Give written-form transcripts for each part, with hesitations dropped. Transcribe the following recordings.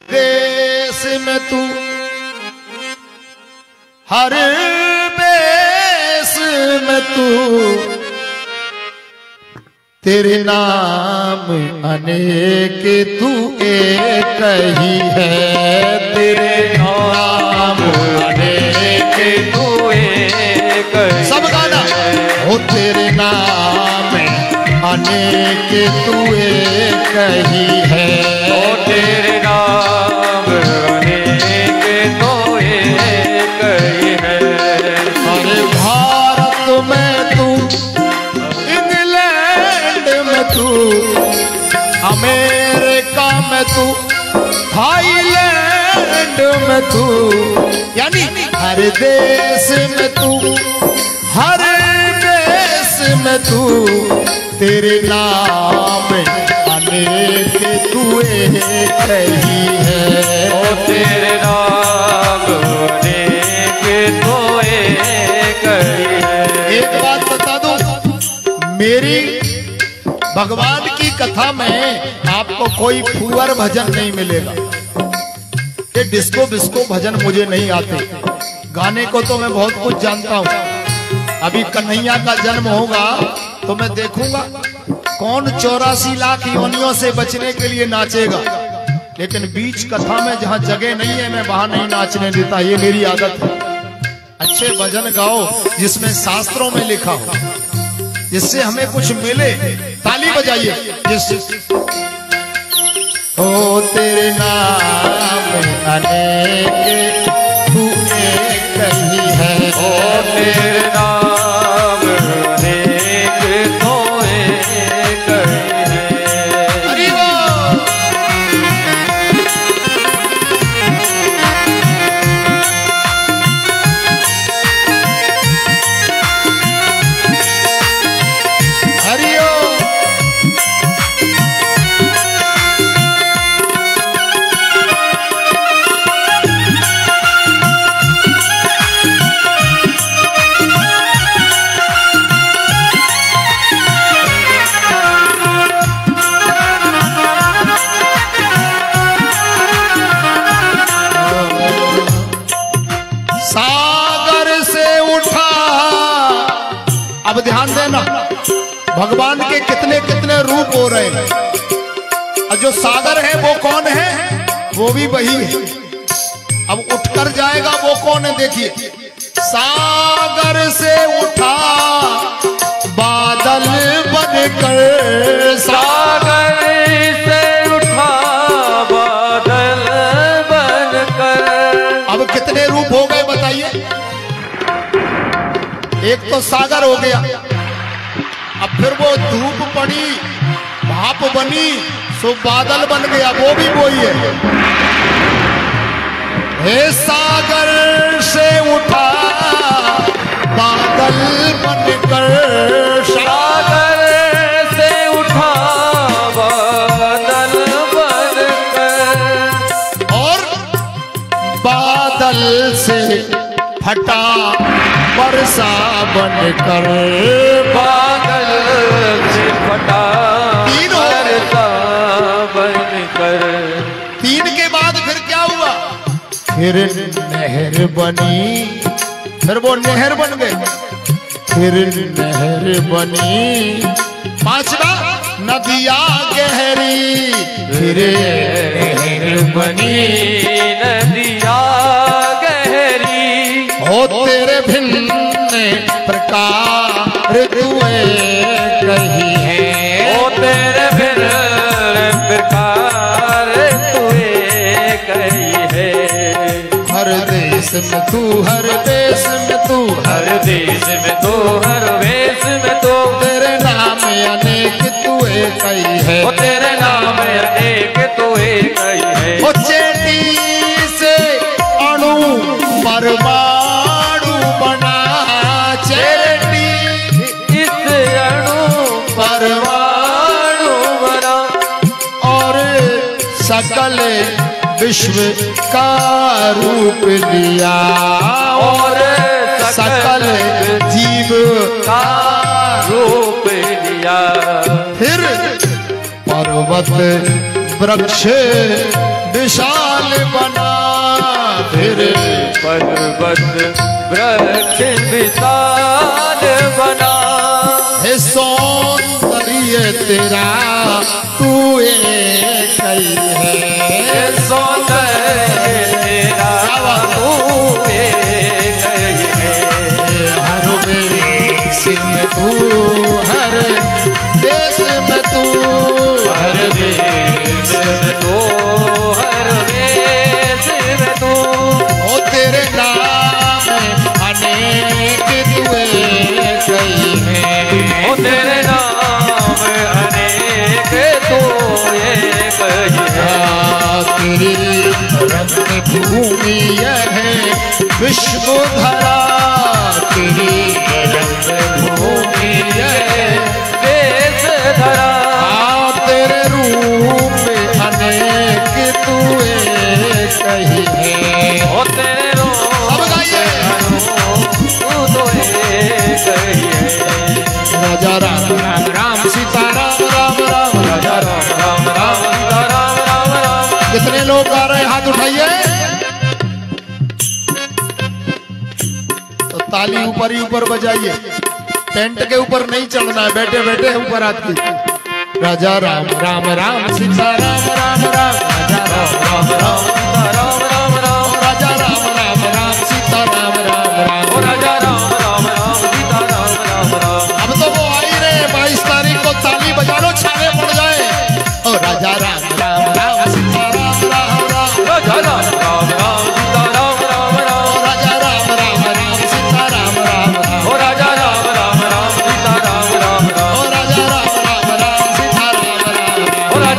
देश में तू हर बेस में तू तेरे नाम अनेक तू एक ही है। तेरे नाम अनेक तू एक सब गाना ओ तेरे नाम अनेक तू एक ही है। ओ तेरे नाम अनेक तो एक ही है। अरे भारत में तू, इंग्लैंड में तू, अमेरिका में तू, थाईलैंड में तू, यानी हर देश में तू, हर देश में तू तेरे नाम अनेक तू एक ही है। ओ तेरे नाम अनेक तो एक ही है। एक बात बता दूं, मेरी भगवान की कथा में आपको कोई फुअर भजन नहीं मिलेगा। ये डिस्को बिस्को भजन मुझे नहीं आते। गाने को तो मैं बहुत कुछ जानता हूँ। अभी कन्हैया का जन्म होगा तो मैं देखूंगा कौन 84 लाख योनियों से बचने के लिए नाचेगा। लेकिन बीच कथा में जहाँ जगह नहीं है मैं वहां नहीं नाचने देता। ये मेरी आदत है। अच्छे भजन गाओ जिसमें शास्त्रों में लिखा हो, जिससे हमें कुछ मिले। ताली बजाइए। ओ तेरे नाम अनेक तू एक ही है। ओ तेरे नाम अनेक तो एक ही है। हरि बोल। हरि ओम। सागर से उठा, अब ध्यान देना, भगवान के कितने कितने रूप हो रहे हैं। और जो सागर है वो कौन है? वो भी वही है। अब उठकर जाएगा वो कौन है? देखिए, सागर से उठा बादल बनकर, सागर से उठा बादल बनकर। अब कितने रूप हो गए बताइए? एक तो सागर हो गया, अब फिर वो धूप पड़ी, भाप बनी, सो बादल बन गया, वो भी वही है। हे सागर से उठा बादल बनकर, सागर से उठा बादल बनकर। और बादल से फटा वर्षा बनकर, बादल से फटा वर्षा बनकर। तीन के बाद फिर क्या हुआ? फिर नहर बनी, फिर वो नहर बन गए, फिर नहर बनी। पांचवा नदिया गहरी, फिर नहर बनी। नदिया गहरी, हो तेरे भिन्न प्रकार तू एक ही है। ओ तेरे भिन्न प्रकार तू एक ही है। हर देश में तू, हर देश में तू, हर देश में तो हर वेश में तो तेरे नाम अनेक तू एक ही है। ओ तेरे नाम अनेक तो एक ही है। ओ चेटी से अणु परमाणु बना, चेटी इस अणु परमाणु बना। और सकल विश्व का रूप लिया, और सकल जीव का रूप लिया। फिर पर्वत वृक्ष विशाल बना, तेरे पर्वत वृक्ष विशाल बना। है सौंदर्य तेरा तू एक ही है, सौंदर्य तेरा तू एक ही है। हर देश में तू, हर देश में तू, हर देश में तू, हर देश में तू। ओ तेरे नाम अनेक तू एक ही है, ओ तेरे नाम अनेक तू एक ही है। तेरी रंग भूमि यह है विश्व धरा, तेरी रंग भूमि यह है देश धरा। तेरे रूप अनेक तू एक ही है। ओ तेरे अब गाइए तू तो एक ही है। राजा राम राम राम सीता राम राम राम, राजा राम राम राम सीता राम राम राम। कितने लोग गा रहे हैं हाथ उठाइए। तो ताली ऊपर ही ऊपर बजाइए, टेंट के ऊपर नहीं चढ़ना है, बैठे बैठे ऊपर हाथ की। राजा राम राम राम सीता राम राम राम, राजा राम राम राम सीता राम राम राम। राजा राम राम राम सीता राम राम राम। ओ राजा राम राम राम सीता राम राम राम। अब तो वो आ ही रहे, 22 तारीख को ताली बजा लो, छाले पड़ जाए। ओ राजा राम राम राम सीता राम राम राम, राजा राम राम राम सीता राम राम राम। राजा राम राम राम सीता राम राम राम। ओ राजा राम राम राम सीता राम राम राम। ओ राजा राम राम राम सीता राम राम राम। ओ राजा राम राम राम सीता राम राम राम।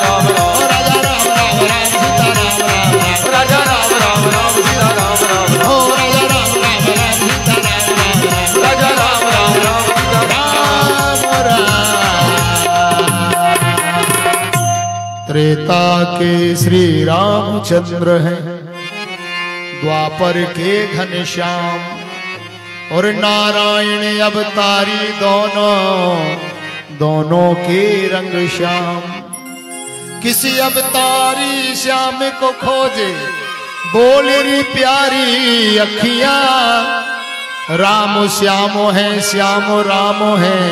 ओ राजा राम राम राम सीता राम राम राम। ओ राजा राम राम राम सीता राम राम राम। ओ राजा राम राम राम सीता राम राम राम। राजा राम राम राम सीता राम राम। त्रेता के श्री रामचंद्र हैं, द्वापर के घनश्याम, और नारायण अवतारी दोनों के रंग श्याम। किसी अवतारी श्याम को खोजे, बोले री प्यारी अखियां, राम श्यामो है श्यामो रामो है,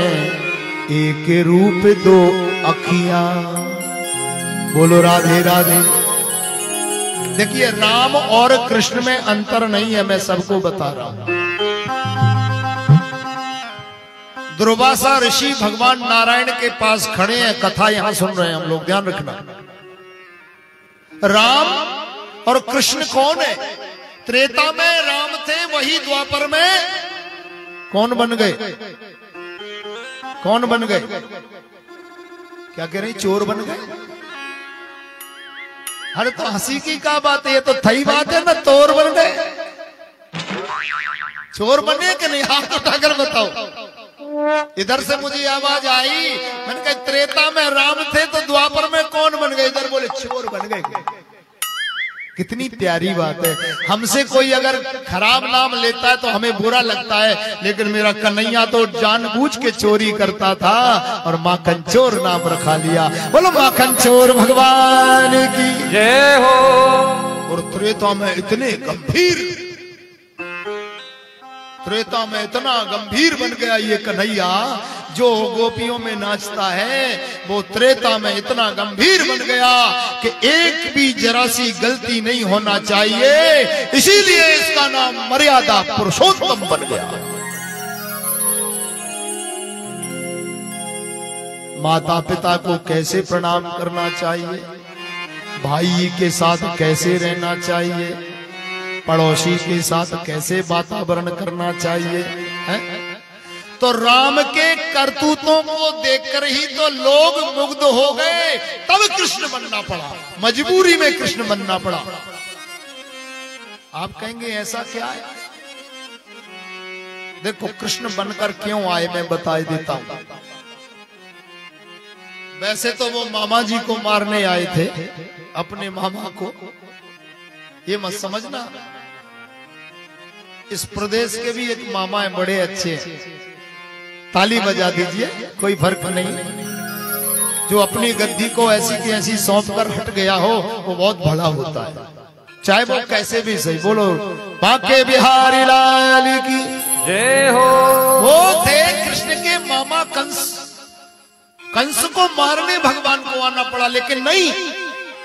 एक रूप दो अखियां। बोलो राधे राधे। देखिए राम और कृष्ण में अंतर नहीं है, मैं सबको बता रहा हूं। दुर्वासा ऋषि भगवान नारायण के पास खड़े हैं, कथा यहां सुन रहे हैं हम लोग, ध्यान रखना। राम और कृष्ण कौन है? त्रेता में राम थे, वही द्वापर में कौन बन गए? कौन बन गए? क्या कह रहे? चोर बन गए। अरे तो हंसी की क्या बात है, ये तो थई बात है ना, तोर बन गए। चोर बने कि नहीं? हाथ उठाकर बताओ। इधर से मुझे आवाज आई, मैंने कहा त्रेता में राम थे तो द्वापर में कौन बन गए? इधर बोले चोर बन गए। कितनी प्यारी बात है। हमसे कोई अगर खराब नाम लेता है तो हमें बुरा लगता है, लेकिन मेरा कन्हैया तो जानबूझ के चोरी करता था और माखन चोर नाम रखा लिया। बोलो माखन चोर भगवान की जय हो। और त्रेता में इतने गंभीर, त्रेता में इतना गंभीर बन गया ये कन्हैया, जो गोपियों में नाचता है वो त्रेता में इतना गंभीर बन गया कि एक भी जरा सी गलती नहीं होना चाहिए, इसीलिए इसका नाम मर्यादा पुरुषोत्तम बन गया। माता पिता को कैसे प्रणाम करना चाहिए, भाई के साथ कैसे रहना चाहिए, पड़ोसी के साथ कैसे वातावरण करना चाहिए है? तो राम के करतूतों को देखकर ही तो लोग मुग्ध हो गए, तब कृष्ण बनना पड़ा, मजबूरी में कृष्ण बनना पड़ा। आप कहेंगे ऐसा क्या है? देखो कृष्ण बनकर क्यों आए मैं बता देता हूं। वैसे तो वो मामा जी को मारने आए थे, अपने मामा को, ये मत समझना। इस प्रदेश के भी एक मामा है, बड़े अच्छे हैं, ताली बजा दीजिए, कोई फर्क नहीं। जो अपनी गद्दी को ऐसी की ऐसी सौंप कर हट गया हो वो बहुत भला होता है, चाहे वो कैसे भी सही। बोलो बांके बिहारी लाल की जय हो। वो थे कृष्ण के मामा कंस, कंस को मारने भगवान को आना पड़ा, लेकिन नहीं,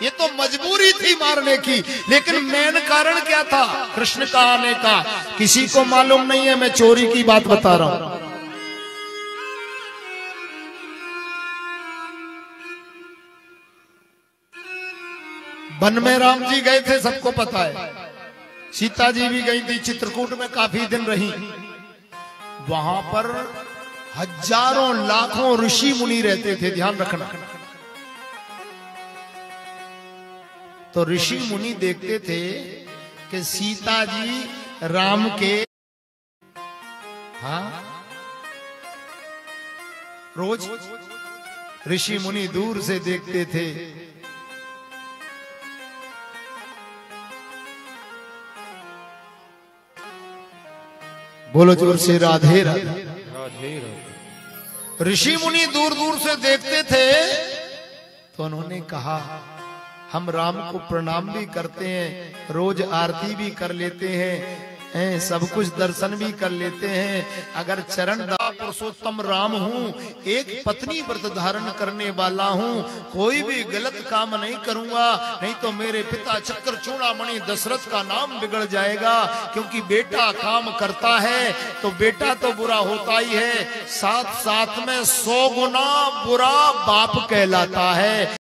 ये तो मजबूरी थी मारने की। लेकिन मेन कारण क्या था कृष्ण का आने का, किसी को मालूम नहीं है। मैं चोरी की बात बता रहा हूं। वन में राम जी गए थे, सबको पता है। सीता जी भी गई थी, चित्रकूट में काफी दिन रही। वहां पर हजारों लाखों ऋषि मुनि रहते थे, ध्यान रखना। तो ऋषि मुनि देखते थे कि सीता जी राम के रोज ऋषि मुनि दूर से देखते थे। बोलो जोर से राधे राधे। ऋषि मुनि दूर दूर से देखते थे, तो उन्होंने कहा हम राम को प्रणाम भी करते हैं, रोज आरती भी कर लेते हैं, सब कुछ दर्शन भी कर लेते हैं। अगर चरण पुरुषोत्तम राम हूँ, एक पत्नी व्रत धारण करने वाला हूँ, कोई भी गलत काम नहीं करूंगा, नहीं तो मेरे पिता चक्र चूड़ामणि दशरथ का नाम बिगड़ जाएगा। क्योंकि बेटा काम करता है तो बेटा तो बुरा होता ही है, साथ साथ में 100 गुना बुरा बाप कहलाता है।